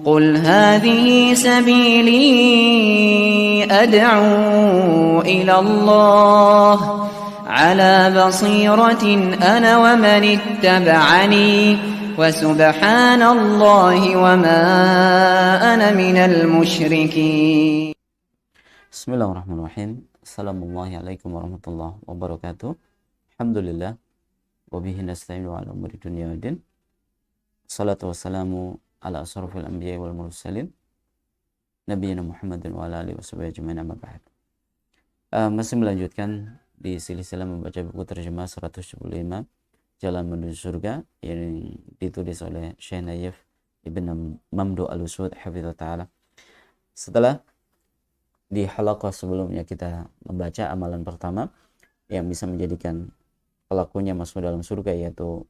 قل هذه سبيلي أدعو إلى الله على بصيرة أنا ومن اتبعني وسبحان الله وما أنا من المشركين. Bismillahirrahmanirrahim. Assalamualaikum warahmatullahi wabarakatuh. Alhamdulillah wa bihi nasta'inu ala umuri dunya waddin. Salatu wassalamu ala asrafil anbiya'i wal mursalin nabiyina Muhammadin wa ala alihi washabihi ajmain, amma ba'd. Masih melanjutkan di silsilah membaca buku terjemah 175 Jalan Menuju Surga yang ditulis oleh Syekh Naif Ibn Mamdu Al-Usud hafizah ta'ala. Setelah di halaqah sebelumnya kita membaca amalan pertama yang bisa menjadikan pelakunya masuk dalam surga, yaitu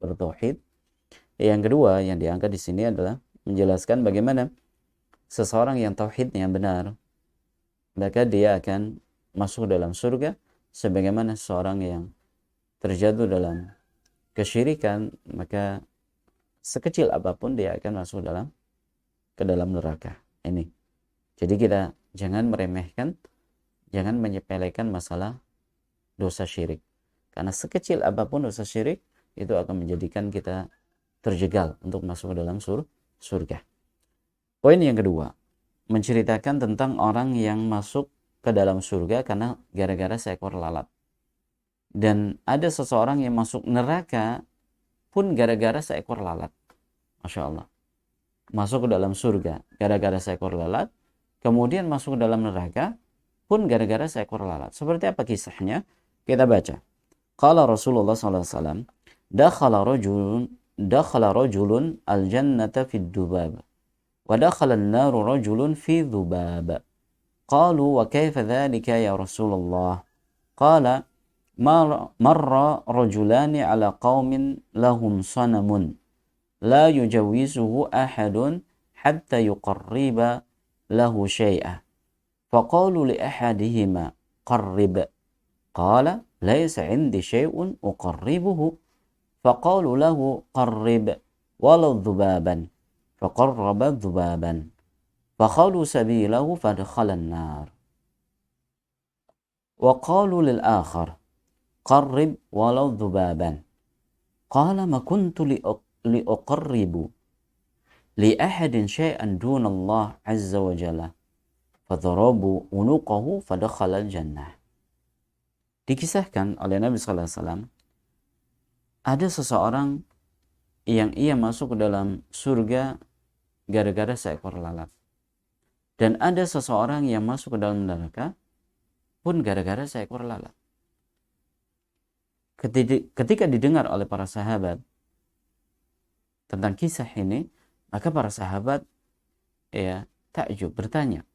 bertauhid. Yang kedua yang diangkat di sini adalah menjelaskan bagaimana seseorang yang tauhidnya benar, maka dia akan masuk dalam surga, sebagaimana seseorang yang terjatuh dalam kesyirikan, maka sekecil apapun dia akan masuk ke dalam neraka. Ini. Jadi kita jangan meremehkan, jangan menyepelekan masalah dosa syirik. Karena sekecil apapun dosa syirik itu akan menjadikan kita terjegal untuk masuk ke dalam surga. Poin yang kedua, menceritakan tentang orang yang masuk ke dalam surga karena gara-gara seekor lalat. Dan ada seseorang yang masuk neraka pun gara-gara seekor lalat. Masya Allah. Masuk ke dalam surga gara-gara seekor lalat, kemudian masuk ke dalam neraka pun gara-gara seekor lalat. Seperti apa kisahnya? Kita baca. Qala Rasulullah SAW, dakhala rajulun al-jannata fid dubab, wa dakhala an-naru rajulun fi dhubab. Qalu wa kayfa dhalika ya Rasulullah? Qala marra rajulani ala qaumin lahum sanamun la yujawwizuhu ahadun hatta yuqarriba lahu syai'ah. Faqalu li ahadihima qarrib. Qala laysa 'indi syai'un uqarribuhu. Faqalu lahu qarrib walau dhubaban. Faqarraba dhubaban. Fakhalu sabilahu fadkhala an-nar. Wa qalu lil akhar qarrib walau dhubaban. Qala ma kuntu li uqarribu li ahadin syai'an duna Allah azza wa jalla. Fadharabu unuqahu fadakhala al-jannah. Dikisahkan oleh Nabi sallallahu alaihi wasallam, ada seseorang yang ia masuk ke dalam surga gara-gara seekor lalat. Dan ada seseorang yang masuk ke dalam neraka pun gara-gara seekor lalat. Ketika didengar oleh para sahabat tentang kisah ini, maka para sahabat takjub, bertanya,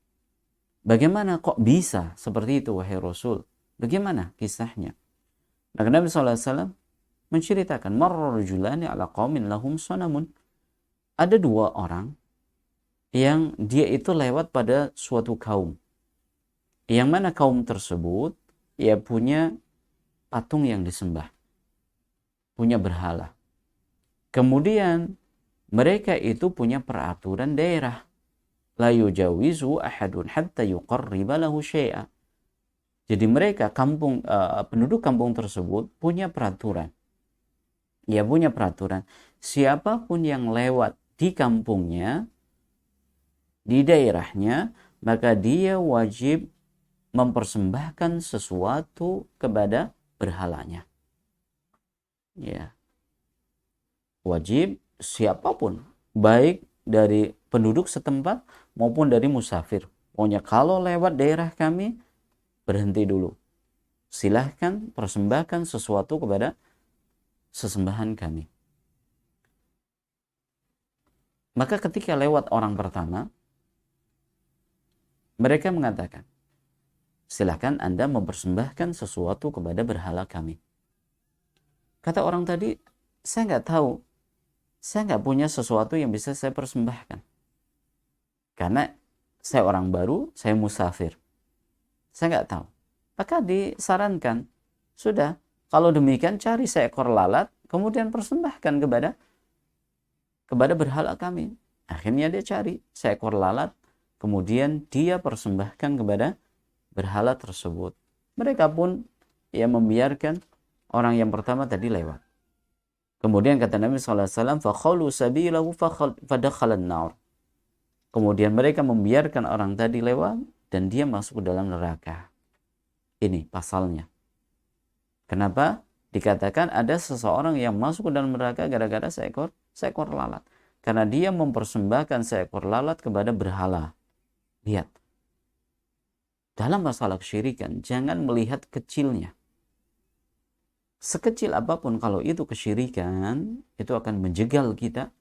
bagaimana kok bisa seperti itu wahai Rasul? Bagaimana kisahnya? Maka Nabi SAW menceritakan, marra rajulani ala qaumin lahum sanamun. Ada dua orang yang dia itu lewat pada suatu kaum, yang mana kaum tersebut ia punya patung yang disembah, punya berhala. Kemudian mereka itu punya peraturan daerah, la yujawizu ahadun hatta yuqarriba lahu syai'a. Jadi mereka penduduk kampung tersebut punya peraturan. Ya, punya peraturan. Siapapun yang lewat di kampungnya, di daerahnya, maka dia wajib mempersembahkan sesuatu kepada berhalanya. Ya. Wajib siapapun, baik dari penduduk setempat maupun dari musafir. Pokoknya kalau lewat daerah kami, berhenti dulu. Silahkan persembahkan sesuatu kepada sesembahan kami. Maka ketika lewat orang pertama, mereka mengatakan, silahkan Anda mempersembahkan sesuatu kepada berhala kami. Kata orang tadi, saya nggak tahu. Saya nggak punya sesuatu yang bisa saya persembahkan. Karena saya orang baru, saya musafir. Saya nggak tahu. Maka disarankan, sudah, kalau demikian cari seekor lalat, kemudian persembahkan kepada berhala kami. Akhirnya dia cari seekor lalat, kemudian dia persembahkan kepada berhala tersebut. Mereka pun membiarkan orang yang pertama tadi lewat. Kemudian kata Nabi SAW, فَخَلُوا سَبِيلَهُ فَدَخَلَ النَّارِ. Kemudian mereka membiarkan orang tadi lewat dan dia masuk ke dalam neraka. Ini pasalnya. Kenapa? Dikatakan ada seseorang yang masuk ke dalam neraka gara-gara seekor lalat. Karena dia mempersembahkan seekor lalat kepada berhala. Lihat. Dalam masalah kesyirikan, jangan melihat kecilnya. Sekecil apapun kalau itu kesyirikan, itu akan menjegal kita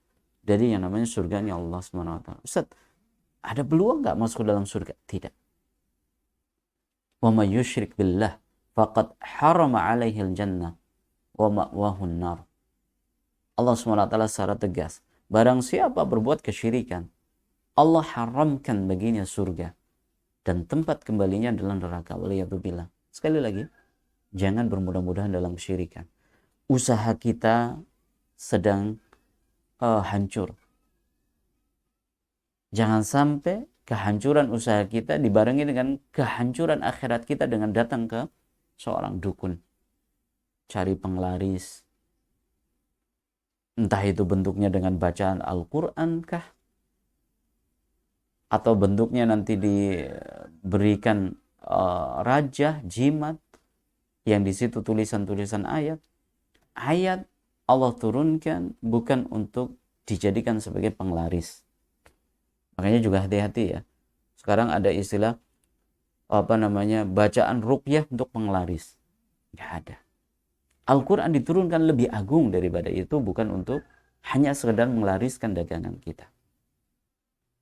dari yang namanya surganya Allah SWT. Ustaz, ada peluang nggak masuk ke dalam surga? Tidak. وَمَا يُشْرِكْ بِاللَّهِ فَقَدْ حَرَمَ عَلَيْهِ الْجَنَّةِ وَمَأْوَاهُ النَّارِ. Allah SWT secara tegas, barang siapa berbuat kesyirikan, Allah haramkan baginya surga dan tempat kembalinya adalah neraka. Waliyadzubillah. Sekali lagi, jangan bermudah-mudahan dalam kesyirikan. Usaha kita sedang hancur. Jangan sampai kehancuran usaha kita dibarengi dengan kehancuran akhirat kita dengan datang ke seorang dukun. Cari penglaris. Entah itu bentuknya dengan bacaan Al-Quran kah? Atau bentuknya nanti diberikan rajah, jimat, yang di situ tulisan-tulisan ayat. Ayat Allah turunkan bukan untuk dijadikan sebagai penglaris. Makanya juga hati-hati ya. Sekarang ada istilah bacaan ruqyah untuk penglaris. Nggak ada. Al-Quran diturunkan lebih agung daripada itu, bukan untuk hanya sekedar menglariskan dagangan kita.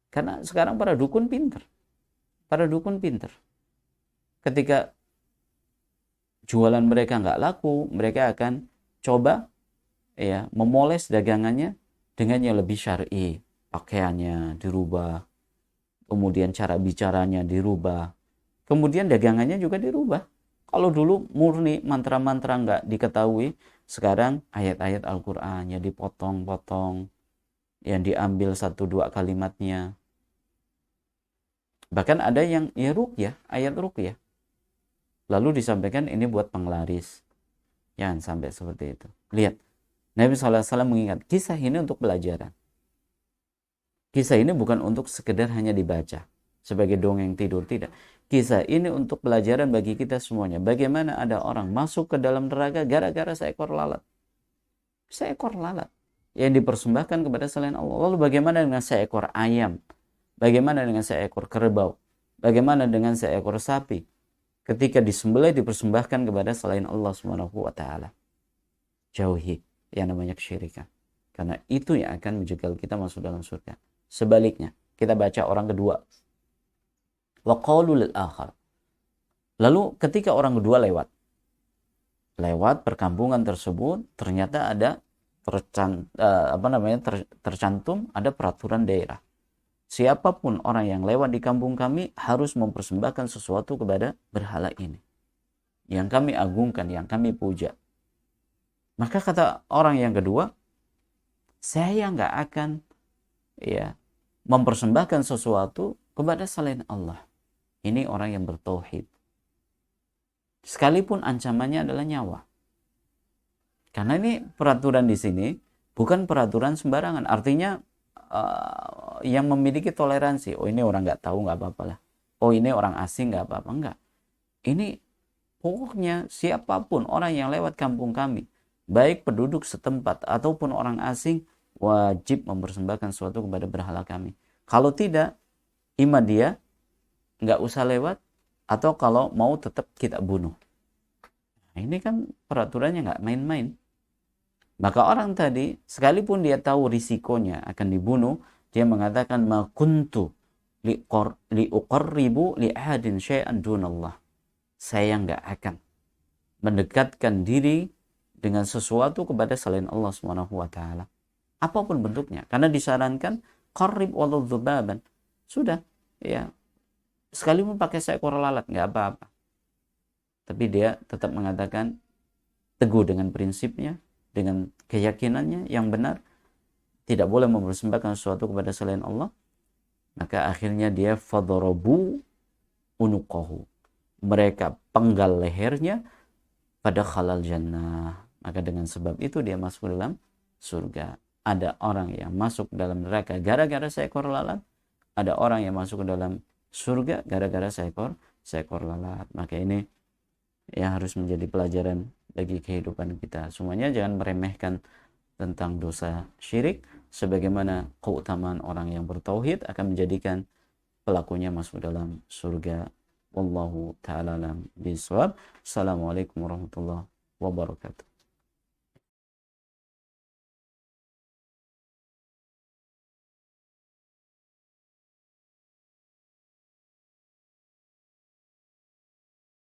Karena sekarang para dukun pinter. Para dukun pinter. Ketika jualan mereka nggak laku, mereka akan coba memoles dagangannya dengan yang lebih syar'i. Pakaiannya dirubah, kemudian cara bicaranya dirubah, kemudian dagangannya juga dirubah. Kalau dulu murni mantra-mantra nggak diketahui, sekarang ayat-ayat Al-Quran yang dipotong-potong, yang diambil 1-2 kalimatnya. Bahkan ada yang ruqyah, ayat ruqyah, lalu disampaikan ini buat penglaris. Jangan sampai seperti itu. Lihat, Nabi SAW mengingat kisah ini untuk pelajaran. Kisah ini bukan untuk sekedar hanya dibaca sebagai dongeng tidur, tidak. Kisah ini untuk pelajaran bagi kita semuanya. Bagaimana ada orang masuk ke dalam neraka gara-gara seekor lalat. Seekor lalat yang dipersembahkan kepada selain Allah. Lalu bagaimana dengan seekor ayam? Bagaimana dengan seekor kerbau? Bagaimana dengan seekor sapi? Ketika disembelih dipersembahkan kepada selain Allah SWT. Jauhi yang namanya kesyirikan. Karena itu yang akan menjegal kita masuk dalam surga. Sebaliknya, kita baca orang kedua. Wa qalu lil akhar. Lalu ketika orang kedua lewat perkampungan tersebut, ternyata ada tercantum ada peraturan daerah. Siapapun orang yang lewat di kampung kami harus mempersembahkan sesuatu kepada berhala ini, yang kami agungkan, yang kami puja. Maka kata orang yang kedua, saya nggak akan mempersembahkan sesuatu kepada selain Allah. Ini orang yang bertauhid. Sekalipun ancamannya adalah nyawa. Karena ini peraturan di sini bukan peraturan sembarangan. Artinya yang memiliki toleransi. Oh, ini orang nggak tahu nggak apa-apa lah. Oh, ini orang asing nggak apa-apa. Enggak. Ini pokoknya siapapun orang yang lewat kampung kami, baik penduduk setempat ataupun orang asing, wajib mempersembahkan sesuatu kepada berhala kami. Kalau tidak, ima dia nggak usah lewat, atau kalau mau tetap kita bunuh. Nah, ini kan peraturannya nggak main-main. Maka orang tadi, sekalipun dia tahu risikonya akan dibunuh, dia mengatakan ma kuntu liuqarribu li'ahadin syai'an dunallah. Saya nggak akan mendekatkan diri dengan sesuatu kepada selain Allah SWT. Apapun bentuknya. Karena disarankan qarrib walau dzubaban. Sudah, ya. Sekalipun pakai seekor lalat nggak apa-apa. Tapi dia tetap mengatakan teguh dengan prinsipnya, dengan keyakinannya yang benar. tidak boleh mempersembahkan sesuatu kepada selain Allah, maka akhirnya dia fadarabu unuqahu, mereka penggal lehernya pada khalal jannah, maka dengan sebab itu dia masuk dalam surga. Ada orang yang masuk dalam neraka gara-gara seekor lalat, ada orang yang masuk ke dalam surga gara-gara seekor lalat. Maka ini yang harus menjadi pelajaran bagi kehidupan kita semuanya. Jangan meremehkan tentang dosa syirik, sebagaimana keutamaan orang yang bertauhid akan menjadikan pelakunya masuk dalam surga. Wallahu ta'ala alam bishawab. Assalamualaikum warahmatullahi wabarakatuh.